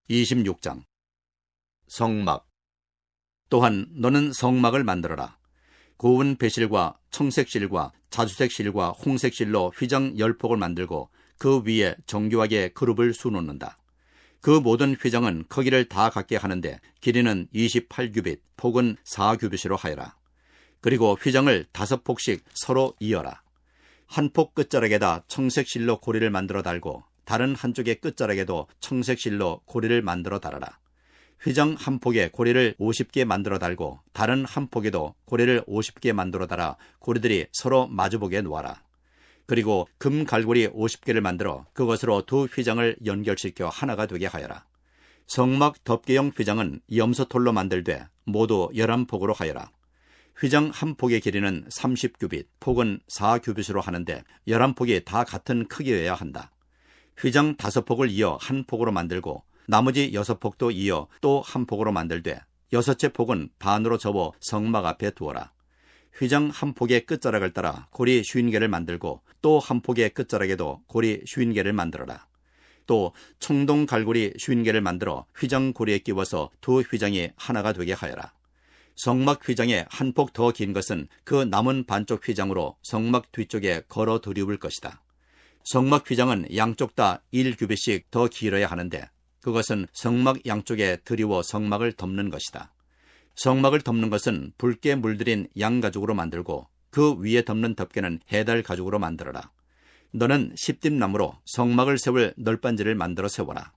26장 성막. 또한 너는 성막을 만들어라. 고운 배실과 청색실과 자주색실과 홍색실로 휘장 10폭을 만들고 그 위에 정교하게 그룹을 수놓는다. 그 모든 휘장은 크기를 다 갖게 하는데 길이는 28규빗, 폭은 4규빗으로 하여라. 그리고 휘장을 5폭씩 서로 이어라. 한 폭 끝자락에다 청색실로 고리를 만들어 달고 다른 한쪽의 끝자락에도 청색실로 고리를 만들어 달아라. 휘장 한 폭에 고리를 50개 만들어 달고 다른 한 폭에도 고리를 50개 만들어 달아 고리들이 서로 마주보게 놓아라. 그리고 금 갈고리 50개를 만들어 그것으로 두 휘장을 연결시켜 하나가 되게 하여라. 성막 덮개용 휘장은 염소털로 만들되 모두 11폭으로 하여라. 휘장 한 폭의 길이는 30규빗, 폭은 4규빗으로 하는데 11폭이 다 같은 크기여야 한다. 휘장 5폭을 이어 한 폭으로 만들고 나머지 6폭도 이어 또 한 폭으로 만들되 6째 폭은 반으로 접어 성막 앞에 두어라. 휘장 한 폭의 끝자락을 따라 고리 50개를 만들고 또 한 폭의 끝자락에도 고리 50개를 만들어라. 또 청동 갈고리 50개를 만들어 휘장 고리에 끼워서 두 휘장이 하나가 되게 하여라. 성막 휘장에 한 폭 더 긴 것은 그 남은 반쪽 휘장으로 성막 뒤쪽에 걸어 들이울 것이다. 성막 휘장은 양쪽 다 1규빗씩 더 길어야 하는데 그것은 성막 양쪽에 들이워 성막을 덮는 것이다. 성막을 덮는 것은 붉게 물들인 양가죽으로 만들고 그 위에 덮는 덮개는 해달 가죽으로 만들어라. 너는 시띠나무로 성막을 세울 널빤지를 만들어 세워라.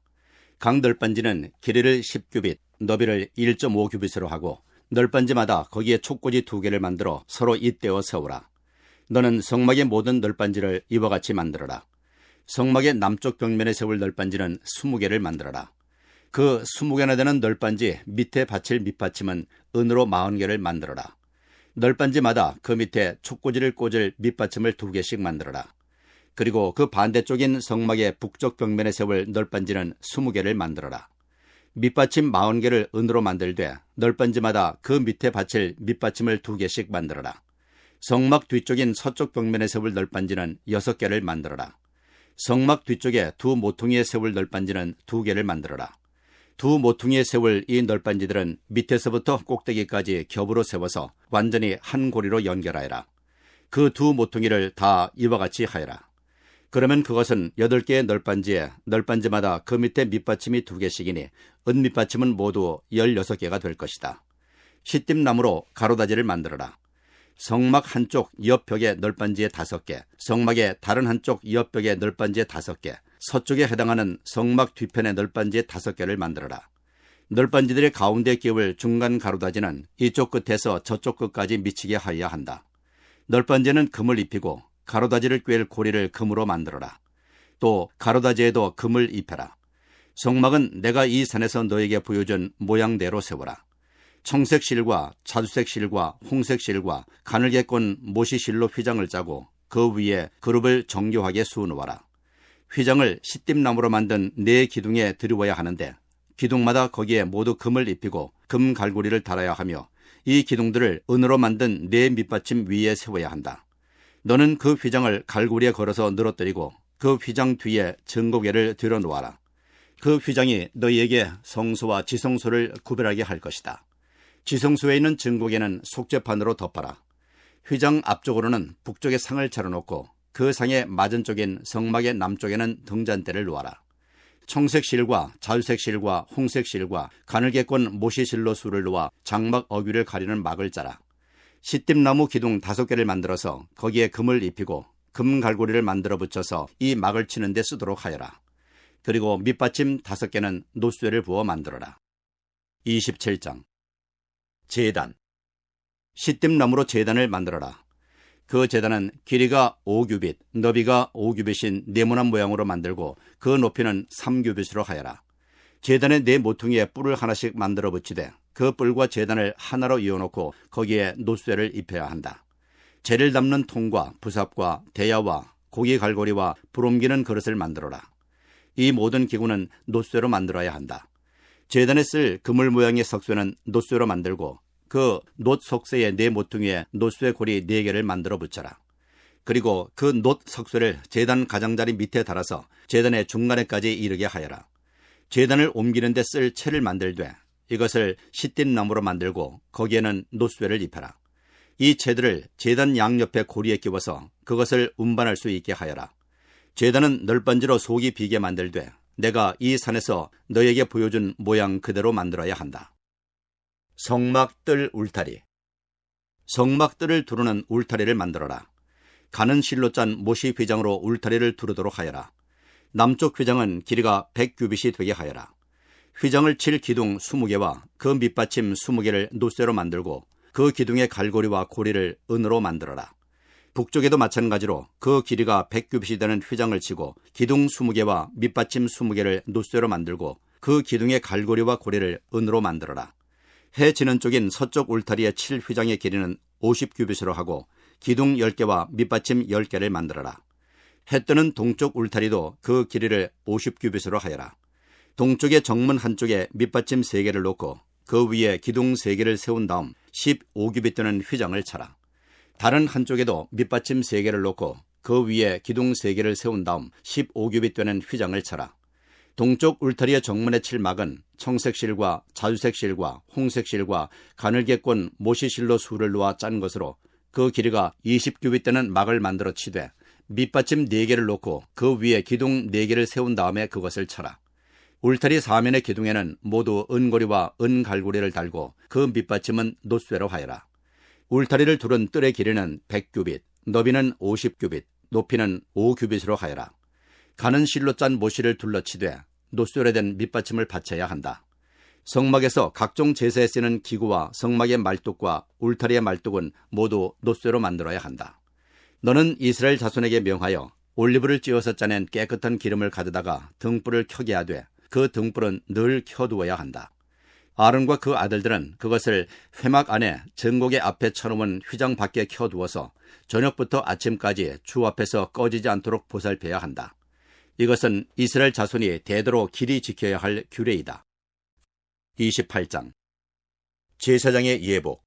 각 널빤지는 길이를 10규빗, 너비를 1.5규빗으로 하고 널빤지마다 거기에 촉꽂이 2개를 만들어 서로 잇대어 세우라. 너는 성막의 모든 널빤지를 이와 같이 만들어라. 성막의 남쪽 벽면에 세울 널빤지는 20개를 만들어라. 그 20개나 되는 널빤지 밑에 받칠 밑받침은 은으로 40개를 만들어라. 널빤지마다 그 밑에 촉꽂이를 꽂을 밑받침을 2개씩 만들어라. 그리고 그 반대쪽인 성막의 북쪽 벽면에 세울 널빤지는 20개를 만들어라. 밑받침 40개를 은으로 만들되 널빤지마다 그 밑에 받칠 밑받침을 2개씩 만들어라. 성막 뒤쪽인 서쪽 벽면에 세울 널빤지는 6개를 만들어라. 성막 뒤쪽에 두 모퉁이에 세울 널빤지는 2개를 만들어라. 두 모퉁이에 세울 이 널빤지들은 밑에서부터 꼭대기까지 겹으로 세워서 완전히 한 고리로 연결하여라. 그 두 모퉁이를 다 이와 같이 하여라. 그러면 그것은 8개의 널빤지에 널빤지마다 그 밑에 밑받침이 2개씩이니 은 밑받침은 모두 16개가 될 것이다. 시띠나무로 가로다지를 만들어라. 성막 한쪽 옆벽의 널빤지에 5개, 성막의 다른 한쪽 옆벽의 널빤지에 5개, 서쪽에 해당하는 성막 뒤편의 널빤지에 5개를 만들어라. 널빤지들의 가운데 끼울 중간 가로다지는 이쪽 끝에서 저쪽 끝까지 미치게 하여야 한다. 널빤지는 금을 입히고 가로다지를 꿰을 고리를 금으로 만들어라. 또 가로다지에도 금을 입혀라. 성막은 내가 이 산에서 너에게 보여준 모양대로 세워라. 청색실과 자주색실과 홍색실과 가늘게 꼰 모시실로 휘장을 짜고 그 위에 그룹을 정교하게 수놓아라. 휘장을 시띠나무로 만든 4기둥에 들이워야 하는데 기둥마다 거기에 모두 금을 입히고 금 갈고리를 달아야 하며 이 기둥들을 은으로 만든 4 밑받침 위에 세워야 한다. 너는 그 휘장을 갈고리에 걸어서 늘어뜨리고 그 휘장 뒤에 증거궤를 들여놓아라. 그 휘장이 너희에게 성소와 지성소를 구별하게 할 것이다. 지성소에 있는 증거궤는 속죄판으로 덮어라. 휘장 앞쪽으로는 북쪽에 상을 차려놓고 그 상의 맞은쪽인 성막의 남쪽에는 등잔대를 놓아라. 청색실과 자주색실과 홍색실과 가늘게 꼰 모시실로 수를 놓아 장막 어귀를 가리는 막을 짜라. 시띠나무 기둥 5개를 만들어서 거기에 금을 입히고 금 갈고리를 만들어 붙여서 이 막을 치는 데 쓰도록 하여라. 그리고 밑받침 5개는 노쇠를 부어 만들어라. 27장 제단. 시띠나무로 제단을 만들어라. 그 제단은 길이가 5규빗, 너비가 5규빗인 네모난 모양으로 만들고 그 높이는 3규빗으로 하여라. 제단의 4 모퉁이에 뿔을 하나씩 만들어 붙이되 그 뿔과 제단을 하나로 이어놓고 거기에 노쇠를 입혀야 한다. 재를 담는 통과 부삽과 대야와 고기 갈고리와 불 옮기는 그릇을 만들어라. 이 모든 기구는 노쇠로 만들어야 한다. 제단에 쓸 그물 모양의 석쇠는 노쇠로 만들고 그 놋 석쇠의 4 모퉁이에 노쇠 고리 4개를 만들어 붙여라. 그리고 그 놋 석쇠를 제단 가장자리 밑에 달아서 제단의 중간에까지 이르게 하여라. 제단을 옮기는 데 쓸 채를 만들되 이것을 시띠 나무로 만들고 거기에는 노쇠를 입혀라. 이 채들을 제단 양옆에 고리에 끼워서 그것을 운반할 수 있게 하여라. 제단은 널빤지로 속이 비게 만들되 내가 이 산에서 너에게 보여준 모양 그대로 만들어야 한다. 성막뜰 울타리. 성막뜰을 두르는 울타리를 만들어라. 가는 실로 짠 모시 휘장으로 울타리를 두르도록 하여라. 남쪽 휘장은 길이가 100규빗이 되게 하여라. 휘장을 칠 기둥 20개와 그 밑받침 20개를 노쇠로 만들고 그 기둥의 갈고리와 고리를 은으로 만들어라. 북쪽에도 마찬가지로 그 길이가 100규빗이 되는 휘장을 치고 기둥 20개와 밑받침 20개를 노쇠로 만들고 그 기둥의 갈고리와 고리를 은으로 만들어라. 해 지는 쪽인 서쪽 울타리의 칠 휘장의 길이는 50규빗으로 하고 기둥 10개와 밑받침 10개를 만들어라. 해 뜨는 동쪽 울타리도 그 길이를 50규빗으로 하여라. 동쪽의 정문 한쪽에 밑받침 3개를 놓고 그 위에 기둥 3개를 세운 다음 15규빗 되는 휘장을 쳐라. 다른 한쪽에도 밑받침 3개를 놓고 그 위에 기둥 3개를 세운 다음 15규빗 되는 휘장을 쳐라. 동쪽 울타리의 정문에 칠 막은 청색실과 자주색실과 홍색실과 가늘게꼰 모시실로 수를 놓아 짠 것으로 그 길이가 20규빗 되는 막을 만들어 치되 밑받침 4개를 놓고 그 위에 기둥 4개를 세운 다음에 그것을 쳐라. 울타리 사면의 기둥에는 모두 은고리와 은갈고리를 달고 그 밑받침은 노쇠로 하여라. 울타리를 두른 뜰의 길이는 100규빗, 너비는 50규빗, 높이는 5규빗으로 하여라. 가는 실로 짠 모시를 둘러치되 노쇠로 된 밑받침을 받쳐야 한다. 성막에서 각종 제사에 쓰는 기구와 성막의 말뚝과 울타리의 말뚝은 모두 노쇠로 만들어야 한다. 너는 이스라엘 자손에게 명하여 올리브를 찧어서 짜낸 깨끗한 기름을 가져다가 등불을 켜게 하되 그 등불은 늘 켜두어야 한다. 아론과 그 아들들은 그것을 회막 안에 증거계 앞에 쳐놓은 휘장 밖에 켜두어서 저녁부터 아침까지 주 앞에서 꺼지지 않도록 보살펴야 한다. 이것은 이스라엘 자손이 대대로 길이 지켜야 할 규례이다. 28장 제사장의 예복.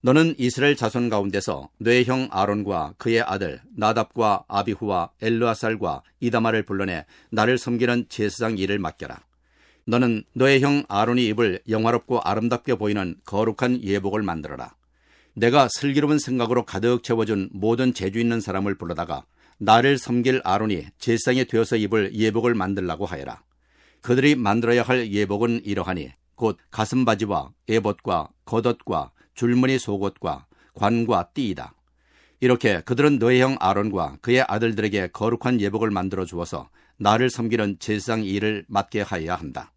너는 이스라엘 자손 가운데서 너의 형 아론과 그의 아들 나답과 아비후와 엘르아살과 이다마를 불러내 나를 섬기는 제사장 일을 맡겨라. 너는 너의 형 아론이 입을 영화롭고 아름답게 보이는 거룩한 예복을 만들어라. 내가 슬기로운 생각으로 가득 채워준 모든 재주 있는 사람을 불러다가 나를 섬길 아론이 제사장이 되어서 입을 예복을 만들라고 하여라. 그들이 만들어야 할 예복은 이러하니 곧 가슴바지와 에봇과 겉옷과 줄무늬 속옷과 관과 띠이다. 이렇게 그들은 너의 형 아론과 그의 아들들에게 거룩한 예복을 만들어 주어서 나를 섬기는 제사장 일을 맡게 하여야 한다.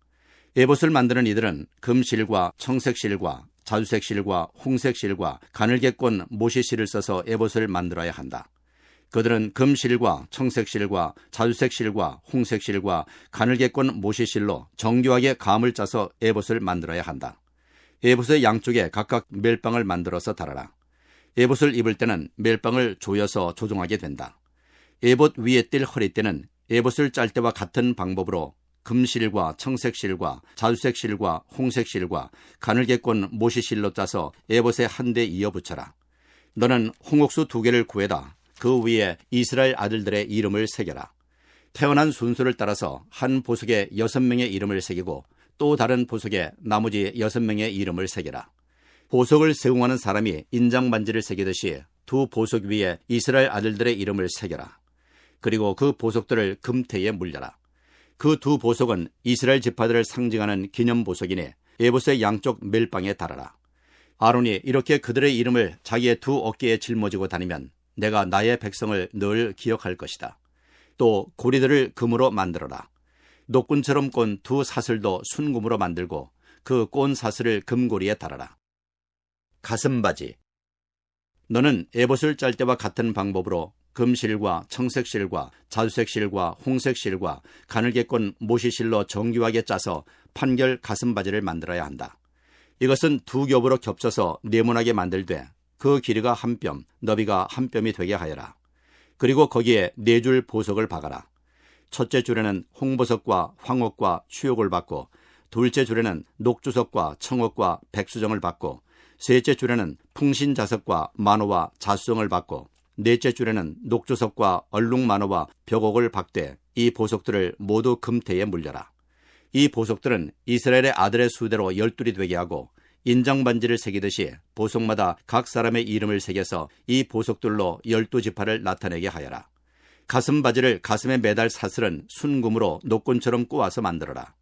에봇을 만드는 이들은 금실과 청색실과 자주색실과 홍색실과 가늘게꼰 모시실을 써서 에봇을 만들어야 한다. 그들은 금실과 청색실과 자주색실과 홍색실과 가늘게꼰 모시실로 정교하게 감을 짜서 에봇을 만들어야 한다. 에봇의 양쪽에 각각 멜빵을 만들어서 달아라. 에봇을 입을 때는 멜빵을 조여서 조종하게 된다. 에봇 위에 뜰 허리띠는 에봇을 짤 때와 같은 방법으로 금실과 청색실과 자주색실과 홍색실과 가늘게꼰 모시실로 짜서 에봇에 한데 이어 붙여라. 너는 홍옥수 2개를 구해다 그 위에 이스라엘 아들들의 이름을 새겨라. 태어난 순서를 따라서 한 보석에 6명의 이름을 새기고 또 다른 보석에 나머지 6명의 이름을 새겨라. 보석을 세웅하는 사람이 인장반지를 새기듯이 2 보석 위에 이스라엘 아들들의 이름을 새겨라. 그리고 그 보석들을 금태에 물려라. 그 2 보석은 이스라엘 지파들을 상징하는 기념보석이니 에봇의 양쪽 멜빵에 달아라. 아론이 이렇게 그들의 이름을 자기의 2 어깨에 짊어지고 다니면 내가 나의 백성을 늘 기억할 것이다. 또 고리들을 금으로 만들어라. 녹군처럼 꼰 2 사슬도 순금으로 만들고 그 꼰 사슬을 금고리에 달아라. 가슴바지. 너는 에봇을 짤 때와 같은 방법으로 금실과 청색실과 자주색실과 홍색실과 가늘게꼰 모시실로 정교하게 짜서 판결 가슴바지를 만들어야 한다. 이것은 2 겹으로 겹쳐서 네모나게 만들되 그 길이가 1뼘, 너비가 1뼘이 되게 하여라. 그리고 거기에 4줄 보석을 박아라. 첫째 줄에는 홍보석과 황옥과 추욕을 받고 둘째 줄에는 녹주석과 청옥과 백수정을 받고 셋째 줄에는 풍신자석과 만호와 자수정을 받고 넷째 줄에는 녹주석과 얼룩만호와 벽옥을 박되 이 보석들을 모두 금태에 물려라. 이 보석들은 이스라엘의 아들의 수대로 12이 되게 하고 인장반지를 새기듯이 보석마다 각 사람의 이름을 새겨서 이 보석들로 12지파를 나타내게 하여라. 가슴바지를 가슴에 매달 사슬은 순금으로 노끈처럼 꼬아서 만들어라.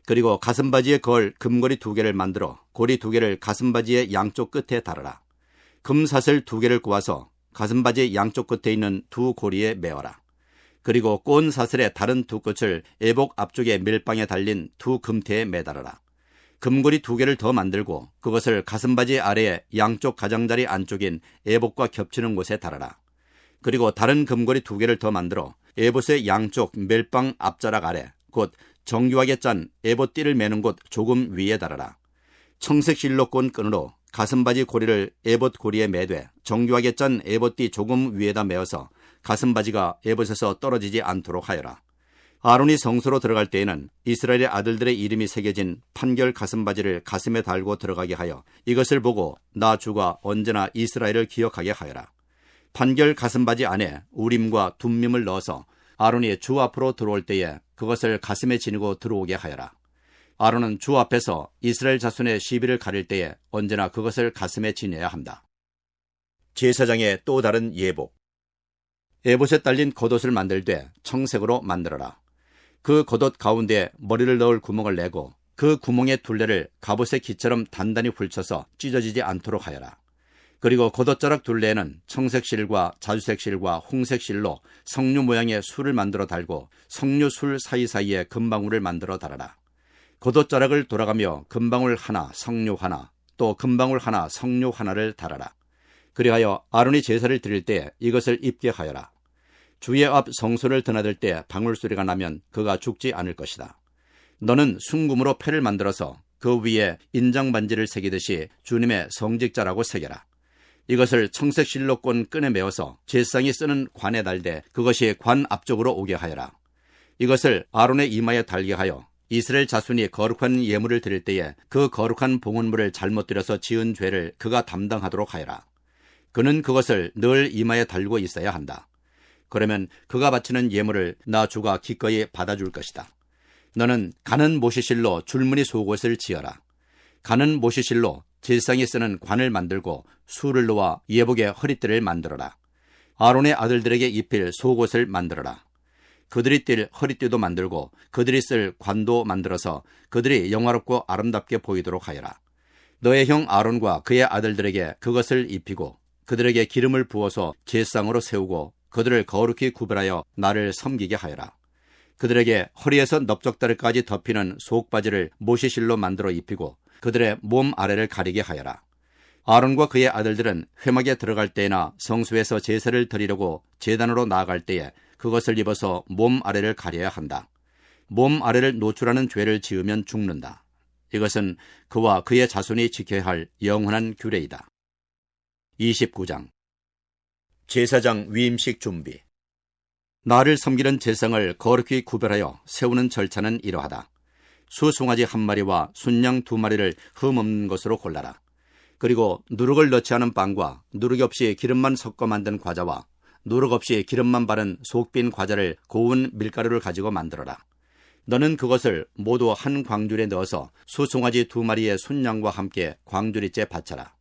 그리고 가슴바지에 걸 금고리 2개를 만들어 고리 2개를 가슴바지의 양쪽 끝에 달아라. 금사슬 2개를 꼬아서 가슴바지 양쪽 끝에 있는 2 고리에 메어라. 그리고 꼬은 사슬의 다른 2 끝을 애복 앞쪽에 밀방에 달린 2 금태에 매달아라. 금고리 2개를 더 만들고 그것을 가슴바지 아래에 양쪽 가장자리 안쪽인 애복과 겹치는 곳에 달아라. 그리고 다른 금고리 2개를 더 만들어 에봇의 양쪽 멜빵 앞자락 아래 곧 정교하게 짠 에봇띠를 매는 곳 조금 위에 달아라. 청색 실로 꼰 끈으로 가슴바지 고리를 에봇 고리에 매되 정교하게 짠 에봇띠 조금 위에다 메어서 가슴바지가 에봇에서 떨어지지 않도록 하여라. 아론이 성소로 들어갈 때에는 이스라엘의 아들들의 이름이 새겨진 판결 가슴바지를 가슴에 달고 들어가게 하여 이것을 보고 나 주가 언제나 이스라엘을 기억하게 하여라. 판결 가슴바지 안에 우림과 둠밈을 넣어서 아론이 주 앞으로 들어올 때에 그것을 가슴에 지니고 들어오게 하여라. 아론은 주 앞에서 이스라엘 자손의 시비를 가릴 때에 언제나 그것을 가슴에 지녀야 한다. 제사장의 또 다른 예복. 에봇에 딸린 겉옷을 만들 때 청색으로 만들어라. 그 겉옷 가운데 머리를 넣을 구멍을 내고 그 구멍의 둘레를 갑옷의 기처럼 단단히 훑쳐서 찢어지지 않도록 하여라. 그리고 겉옷자락 둘레에는 청색 실과 자주색 실과 홍색 실로 석류 모양의 술을 만들어 달고 석류 술 사이사이에 금방울을 만들어 달아라. 겉옷자락을 돌아가며 금방울 하나, 석류 하나, 또 금방울 하나, 석류 하나를 달아라. 그리하여 아론이 제사를 드릴 때 이것을 입게 하여라. 주의 앞 성소를 드나들 때 방울소리가 나면 그가 죽지 않을 것이다. 너는 순금으로 패를 만들어서 그 위에 인장반지를 새기듯이 주님의 성직자라고 새겨라. 이것을 청색 실로 꼰 끈에 메어서 제사장이 쓰는 관에 달되 그것이 관 앞쪽으로 오게 하여라. 이것을 아론의 이마에 달게 하여 이스라엘 자손이 거룩한 예물을 드릴 때에 그 거룩한 봉헌물을 잘못 드려서 지은 죄를 그가 담당하도록 하여라. 그는 그것을 늘 이마에 달고 있어야 한다. 그러면 그가 바치는 예물을 나 주가 기꺼이 받아줄 것이다. 너는 가는 모시실로 줄무늬 속옷을 지어라. 가는 모시실로 제사장이 쓰는 관을 만들고 술을 놓아 예복의 허리띠를 만들어라. 아론의 아들들에게 입힐 속옷을 만들어라. 그들이 뛸 허리띠도 만들고 그들이 쓸 관도 만들어서 그들이 영화롭고 아름답게 보이도록 하여라. 너의 형 아론과 그의 아들들에게 그것을 입히고 그들에게 기름을 부어서 제사장으로 세우고 그들을 거룩히 구별하여 나를 섬기게 하여라. 그들에게 허리에서 넓적다리까지 덮이는 속바지를 모시실로 만들어 입히고 그들의 몸 아래를 가리게 하여라. 아론과 그의 아들들은 회막에 들어갈 때나 성소에서 제사를 드리려고 제단으로 나아갈 때에 그것을 입어서 몸 아래를 가려야 한다. 몸 아래를 노출하는 죄를 지으면 죽는다. 이것은 그와 그의 자손이 지켜야 할 영원한 규례이다. 29장 제사장 위임식 준비. 나를 섬기는 제사장을 거룩히 구별하여 세우는 절차는 이러하다. 수송아지 1마리와 순양 2마리를 흠 없는 것으로 골라라. 그리고 누룩을 넣지 않은 빵과 누룩이 없이 기름만 섞어 만든 과자와 누룩 없이 기름만 바른 속빈 과자를 고운 밀가루를 가지고 만들어라. 너는 그것을 모두 한 광줄에 넣어서 수송아지 2마리의 순양과 함께 광주리째 바쳐라.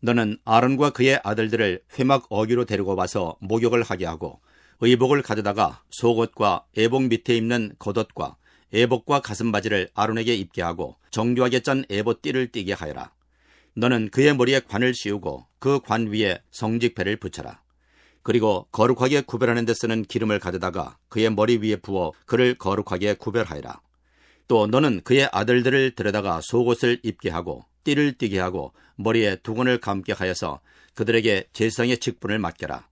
너는 아론과 그의 아들들을 회막 어귀로 데리고 와서 목욕을 하게 하고 의복을 가져다가 속옷과 애복 밑에 입는 겉옷과 애복과 가슴바지를 아론에게 입게 하고 정교하게 짠 애봇띠를 띠게 하여라. 너는 그의 머리에 관을 씌우고 그 관 위에 성직패를 붙여라. 그리고 거룩하게 구별하는 데 쓰는 기름을 가져다가 그의 머리 위에 부어 그를 거룩하게 구별하여라. 또 너는 그의 아들들을 데려다가 속옷을 입게 하고 띠를 띠게 하고 머리에 두건을 감게 하여서 그들에게 제사장의 직분을 맡겨라.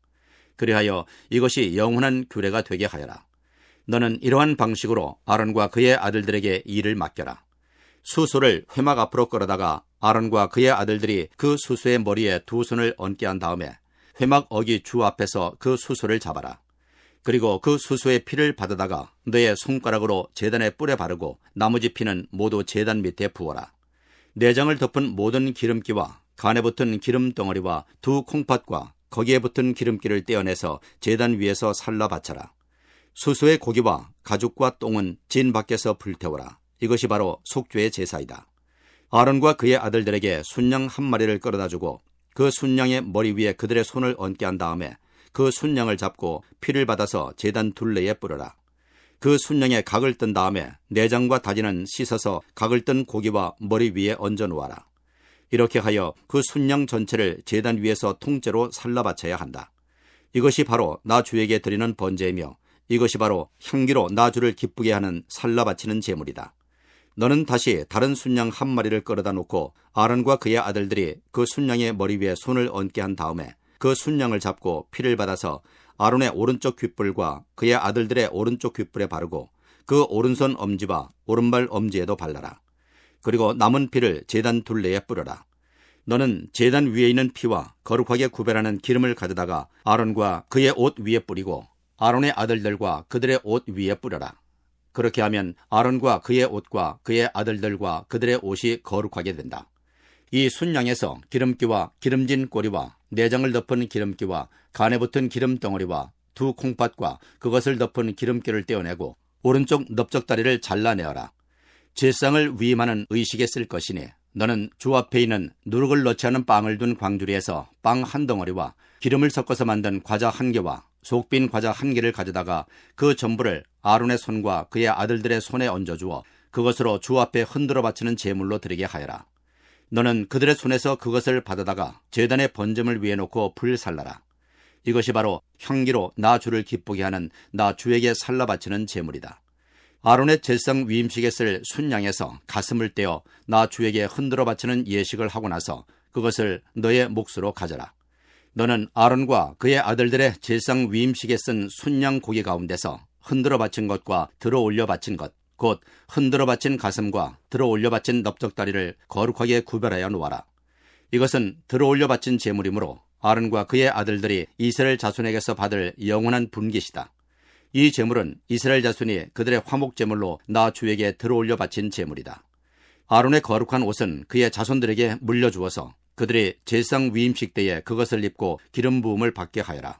그리하여 이것이 영원한 규례가 되게 하여라. 너는 이러한 방식으로 아론과 그의 아들들에게 일을 맡겨라. 수소를 회막 앞으로 끌어다가 아론과 그의 아들들이 그 수소의 머리에 2 손을 얹게 한 다음에 회막 어귀 주 앞에서 그 수소를 잡아라. 그리고 그 수소의 피를 받아다가 너의 손가락으로 제단에 뿔에 바르고 나머지 피는 모두 제단 밑에 부어라. 내장을 덮은 모든 기름기와 간에 붙은 기름 덩어리와 2 콩팥과 거기에 붙은 기름기를 떼어내서 제단 위에서 살라 바쳐라. 수소의 고기와 가죽과 똥은 진 밖에서 불태워라. 이것이 바로 속죄의 제사이다. 아론과 그의 아들들에게 순양 한 마리를 끌어다 주고 그 순양의 머리 위에 그들의 손을 얹게 한 다음에 그 순양을 잡고 피를 받아서 제단 둘레에 뿌려라. 그 순양의 각을 뜬 다음에 내장과 다리는 씻어서 각을 뜬 고기와 머리 위에 얹어 놓아라. 이렇게 하여 그 순양 전체를 제단 위에서 통째로 살라 바쳐야 한다. 이것이 바로 나 주에게 드리는 번제이며 이것이 바로 향기로 나 주를 기쁘게 하는 살라 바치는 제물이다. 너는 다시 다른 순양 한 마리를 끌어다 놓고 아론과 그의 아들들이 그 순양의 머리 위에 손을 얹게 한 다음에 그 순양을 잡고 피를 받아서 아론의 오른쪽 귓불과 그의 아들들의 오른쪽 귓불에 바르고 그 오른손 엄지와 오른발 엄지에도 발라라. 그리고 남은 피를 제단 둘레에 뿌려라. 너는 제단 위에 있는 피와 거룩하게 구별하는 기름을 가져다가 아론과 그의 옷 위에 뿌리고 아론의 아들들과 그들의 옷 위에 뿌려라. 그렇게 하면 아론과 그의 옷과 그의 아들들과 그들의 옷이 거룩하게 된다. 이 순양에서 기름기와 기름진 꼬리와 내장을 덮은 기름기와 간에 붙은 기름덩어리와 두 콩팥과 그것을 덮은 기름기를 떼어내고 오른쪽 넓적다리를 잘라내어라. 제상을 위임하는 의식에 쓸 것이니 너는 주 앞에 있는 누룩을 넣지 않은 빵을 둔 광주리에서 빵 한 덩어리와 기름을 섞어서 만든 과자 한 개와 속빈 과자 한 개를 가져다가 그 전부를 아론의 손과 그의 아들들의 손에 얹어주어 그것으로 주 앞에 흔들어 바치는 제물로 드리게 하여라. 너는 그들의 손에서 그것을 받아다가 제단의 번제물 위에 놓고 불살라라. 이것이 바로 향기로 나 주를 기쁘게 하는 나 주에게 살라 바치는 제물이다. 아론의 제상 위임식에 쓸 순양에서 가슴을 떼어 나 주에게 흔들어 바치는 예식을 하고 나서 그것을 너의 몫으로 가져라. 너는 아론과 그의 아들들의 제상 위임식에 쓴 순양 고기 가운데서 흔들어 바친 것과 들어 올려 바친 것, 곧 흔들어 바친 가슴과 들어 올려 바친 넓적다리를 거룩하게 구별하여 놓아라. 이것은 들어 올려 바친 제물이므로 아론과 그의 아들들이 이스라엘 자손에게서 받을 영원한 분깃이다. 이 제물은 이스라엘 자손이 그들의 화목 제물로 나 주에게 들어 올려 바친 제물이다. 아론의 거룩한 옷은 그의 자손들에게 물려주어서 그들이 제상 위임식 때에 그것을 입고 기름 부음을 받게 하여라.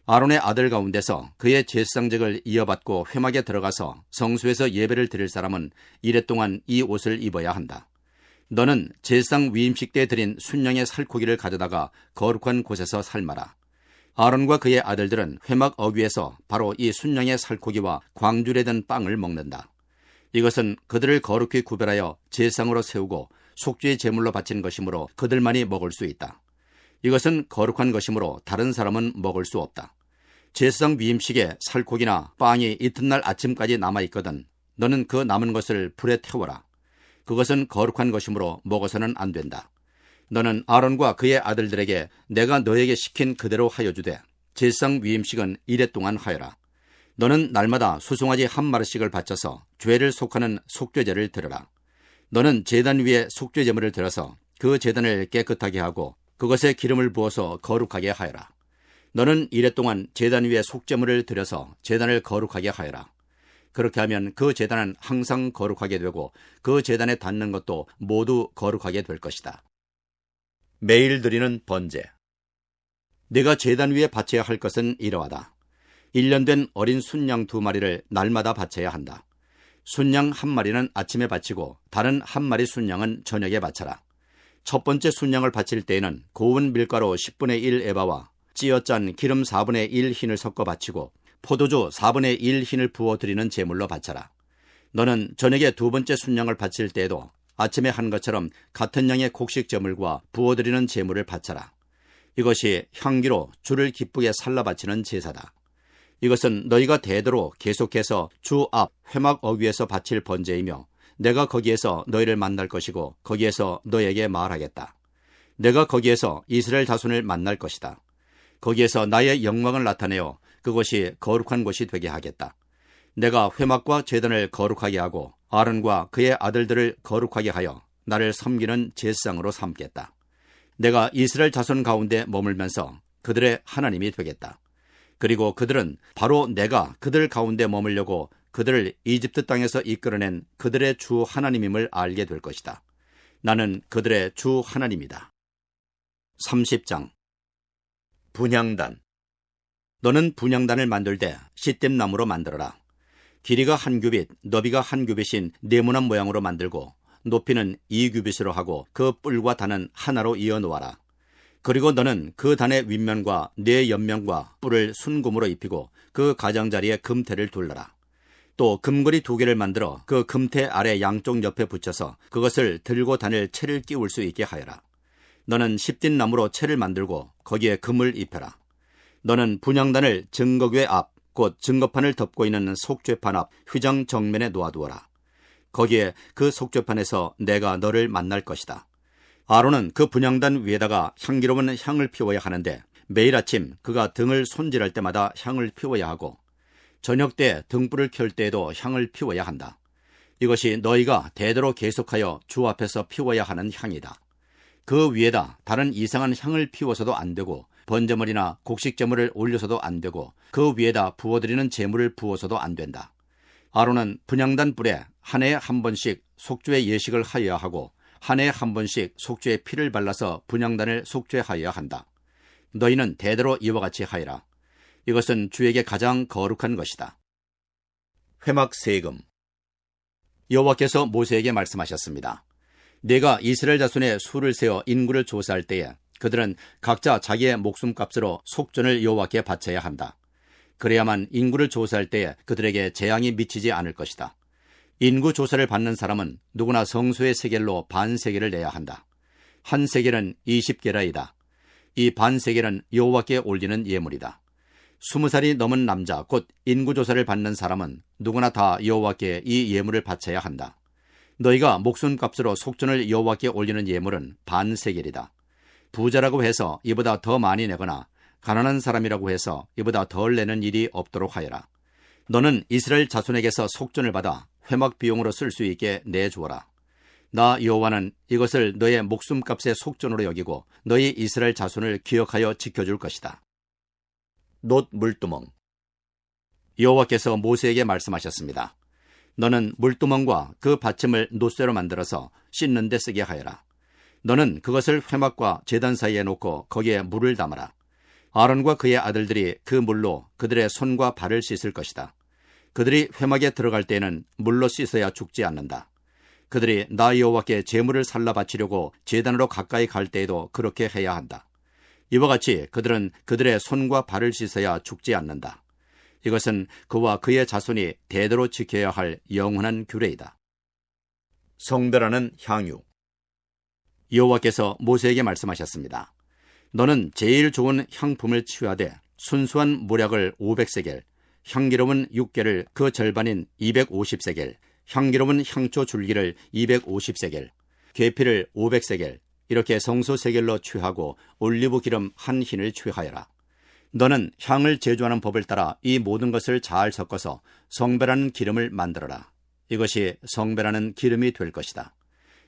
아론의 아들 가운데서 그의 제상직을 이어받고 회막에 들어가서 성소에서 예배를 드릴 사람은 이래 동안 이 옷을 입어야 한다. 너는 제상 위임식 때 드린 순양의 살코기를 가져다가 거룩한 곳에서 삶아라. 아론과 그의 아들들은 회막 어귀에서 바로 이 순양의 살코기와 광줄에 든 빵을 먹는다. 이것은 그들을 거룩히 구별하여 제상으로 세우고 속죄의 제물로 바친 것이므로 그들만이 먹을 수 있다. 이것은 거룩한 것이므로 다른 사람은 먹을 수 없다. 제상 위임식에 살코기나 빵이 이튿날 아침까지 남아있거든 너는 그 남은 것을 불에 태워라. 그것은 거룩한 것이므로 먹어서는 안 된다. 너는 아론과 그의 아들들에게 내가 너에게 시킨 그대로 하여 주되 제상 위임식은 이래 동안 하여라. 너는 날마다 수송아지 한 마리씩을 바쳐서 죄를 속하는 속죄제를 드려라. 너는 제단 위에 속죄제물을 들어서 그 제단을 깨끗하게 하고 그것에 기름을 부어서 거룩하게 하여라. 너는 이래 동안 제단 위에 속죄물을 들여서 제단을 거룩하게 하여라. 그렇게 하면 그 제단은 항상 거룩하게 되고 그 제단에 닿는 것도 모두 거룩하게 될 것이다. 매일 드리는 번제. 네가 제단 위에 바쳐야 할 것은 이러하다. 1년 된 어린 순양 2마리를 날마다 바쳐야 한다. 순양 1마리는 아침에 바치고 다른 1마리 순양은 저녁에 바쳐라. 첫 번째 순양을 바칠 때에는 고운 밀가루 10분의 1 에바와 찌어짠 기름 4분의 1 흰을 섞어 바치고 포도주 4분의 1 흰을 부어 드리는 제물로 바쳐라. 너는 저녁에 두 번째 순양을 바칠 때에도 아침에 한 것처럼 같은 양의 곡식 제물과 부어드리는 제물을 바쳐라. 이것이 향기로 주를 기쁘게 살라 바치는 제사다. 이것은 너희가 대대로 계속해서 주 앞 회막 어귀에서 바칠 번제이며 내가 거기에서 너희를 만날 것이고 거기에서 너에게 말하겠다. 내가 거기에서 이스라엘 자손을 만날 것이다. 거기에서 나의 영광을 나타내어 그것이 거룩한 곳이 되게 하겠다. 내가 회막과 제단을 거룩하게 하고 아론과 그의 아들들을 거룩하게 하여 나를 섬기는 제상으로 삼겠다. 내가 이스라엘 자손 가운데 머물면서 그들의 하나님이 되겠다. 그리고 그들은 바로 내가 그들 가운데 머물려고 그들을 이집트 땅에서 이끌어낸 그들의 주 하나님임을 알게 될 것이다. 나는 그들의 주 하나님이다. 30장. 분향단. 너는 분향단을 만들 때 시뜸나무로 만들어라. 길이가 1규빗, 너비가 1규빗인 네모난 모양으로 만들고 높이는 2규빗으로 하고 그 뿔과 단은 하나로 이어 놓아라. 그리고 너는 그 단의 윗면과 네 옆면과 뿔을 순금으로 입히고 그 가장자리에 금태를 둘러라. 또 금고리 2개를 만들어 그 금태 아래 양쪽 옆에 붙여서 그것을 들고 다닐 채를 끼울 수 있게 하여라. 너는 십딘 나무로 채를 만들고 거기에 금을 입혀라. 너는 분향단을 증거궤 앞, 곧 증거판을 덮고 있는 속죄판 앞 휘장 정면에 놓아두어라. 거기에 그 속죄판에서 내가 너를 만날 것이다. 아론은 그 분향단 위에다가 향기로운 향을 피워야 하는데 매일 아침 그가 등을 손질할 때마다 향을 피워야 하고 저녁 때 등불을 켤 때에도 향을 피워야 한다. 이것이 너희가 대대로 계속하여 주 앞에서 피워야 하는 향이다. 그 위에다 다른 이상한 향을 피워서도 안 되고 번제물이나 곡식제물을 올려서도 안 되고 그 위에다 부어드리는 제물을 부어서도 안 된다. 아론은 분향단 뿔에 한 해에 한 번씩 속죄의 예식을 하여야 하고 한 해에 한 번씩 속죄의 피를 발라서 분향단을 속죄하여야 한다. 너희는 대대로 이와 같이 하여라. 이것은 주에게 가장 거룩한 것이다. 회막 세금. 여호와께서 모세에게 말씀하셨습니다. 내가 이스라엘 자손의 수를 세어 인구를 조사할 때에 그들은 각자 자기의 목숨값으로 속전을 여호와께 바쳐야 한다. 그래야만 인구를 조사할 때에 그들에게 재앙이 미치지 않을 것이다. 인구 조사를 받는 사람은 누구나 성소의 세겔로 반 세겔을 내야 한다. 한 세겔은 20게라이다. 이 반 세겔은 여호와께 올리는 예물이다. 20살이 넘은 남자 곧 인구 조사를 받는 사람은 누구나 다 여호와께 이 예물을 바쳐야 한다. 너희가 목숨값으로 속전을 여호와께 올리는 예물은 반 세겔이다. 부자라고 해서 이보다 더 많이 내거나 가난한 사람이라고 해서 이보다 덜 내는 일이 없도록 하여라. 너는 이스라엘 자손에게서 속전을 받아 회막 비용으로 쓸 수 있게 내주어라. 나 여호와는 이것을 너의 목숨값의 속전으로 여기고 너희 이스라엘 자손을 기억하여 지켜줄 것이다. 놋 물두멍. 여호와께서 모세에게 말씀하셨습니다. 너는 물두멍과 그 받침을 놋쇠로 만들어서 씻는 데 쓰게 하여라. 너는 그것을 회막과 제단 사이에 놓고 거기에 물을 담아라. 아론과 그의 아들들이 그 물로 그들의 손과 발을 씻을 것이다. 그들이 회막에 들어갈 때에는 물로 씻어야 죽지 않는다. 그들이 나 여호와께 제물을 살라 바치려고 제단으로 가까이 갈 때에도 그렇게 해야 한다. 이와 같이 그들은 그들의 손과 발을 씻어야 죽지 않는다. 이것은 그와 그의 자손이 대대로 지켜야 할 영원한 규례이다. 성별하는 향유. 여호와께서 모세에게 말씀하셨습니다. 너는 제일 좋은 향품을 취하되 순수한 모략을 500세겔, 향기로운 육개를 그 절반인 250세겔, 향기로운 향초 줄기를 250세겔, 계피를 500세겔, 이렇게 성소 세겔로 취하고 올리브 기름 한 흰을 취하여라. 너는 향을 제조하는 법을 따라 이 모든 것을 잘 섞어서 성별하는 기름을 만들어라. 이것이 성별하는 기름이 될 것이다.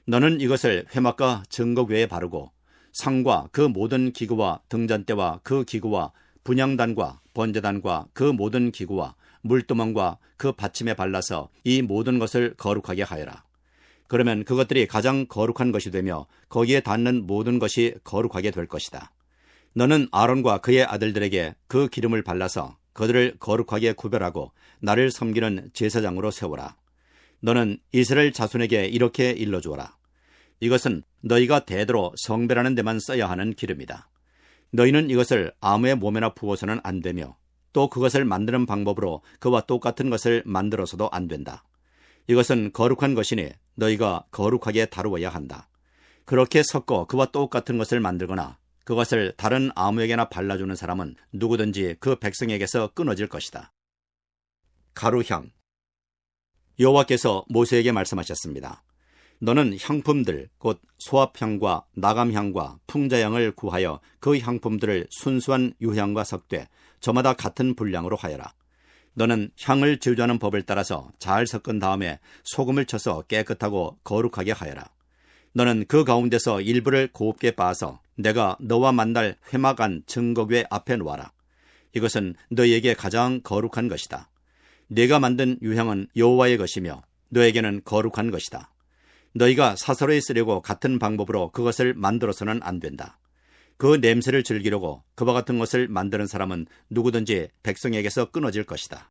너는 이것을 회막과 증거궤에 바르고 상과 그 모든 기구와 등잔대와 그 기구와 분향단과 번제단과 그 모든 기구와 물두멍과 그 받침에 발라서 이 모든 것을 거룩하게 하여라. 그러면 그것들이 가장 거룩한 것이 되며 거기에 닿는 모든 것이 거룩하게 될 것이다. 너는 아론과 그의 아들들에게 그 기름을 발라서 그들을 거룩하게 구별하고 나를 섬기는 제사장으로 세워라. 너는 이스라엘 자손에게 이렇게 일러주어라. 이것은 너희가 대대로 성별하는 데만 써야 하는 기름이다. 너희는 이것을 아무의 몸에나 부어서는 안 되며 또 그것을 만드는 방법으로 그와 똑같은 것을 만들어서도 안 된다. 이것은 거룩한 것이니 너희가 거룩하게 다루어야 한다. 그렇게 섞어 그와 똑같은 것을 만들거나 그것을 다른 아무에게나 발라주는 사람은 누구든지 그 백성에게서 끊어질 것이다. 가루향. 여호와께서 모세에게 말씀하셨습니다. 너는 향품들 곧 소합향과 나감향과 풍자향을 구하여 그 향품들을 순수한 유향과 섞되 저마다 같은 분량으로 하여라. 너는 향을 제조하는 법을 따라서 잘 섞은 다음에 소금을 쳐서 깨끗하고 거룩하게 하여라. 너는 그 가운데서 일부를 곱게 빻아서 내가 너와 만날 회막 안 증거궤 앞에 놓아라. 이것은 너희에게 가장 거룩한 것이다. 네가 만든 유향은 여호와의 것이며 너에게는 거룩한 것이다. 너희가 사서로이 쓰려고 같은 방법으로 그것을 만들어서는 안 된다. 그 냄새를 즐기려고 그와 같은 것을 만드는 사람은 누구든지 백성에게서 끊어질 것이다.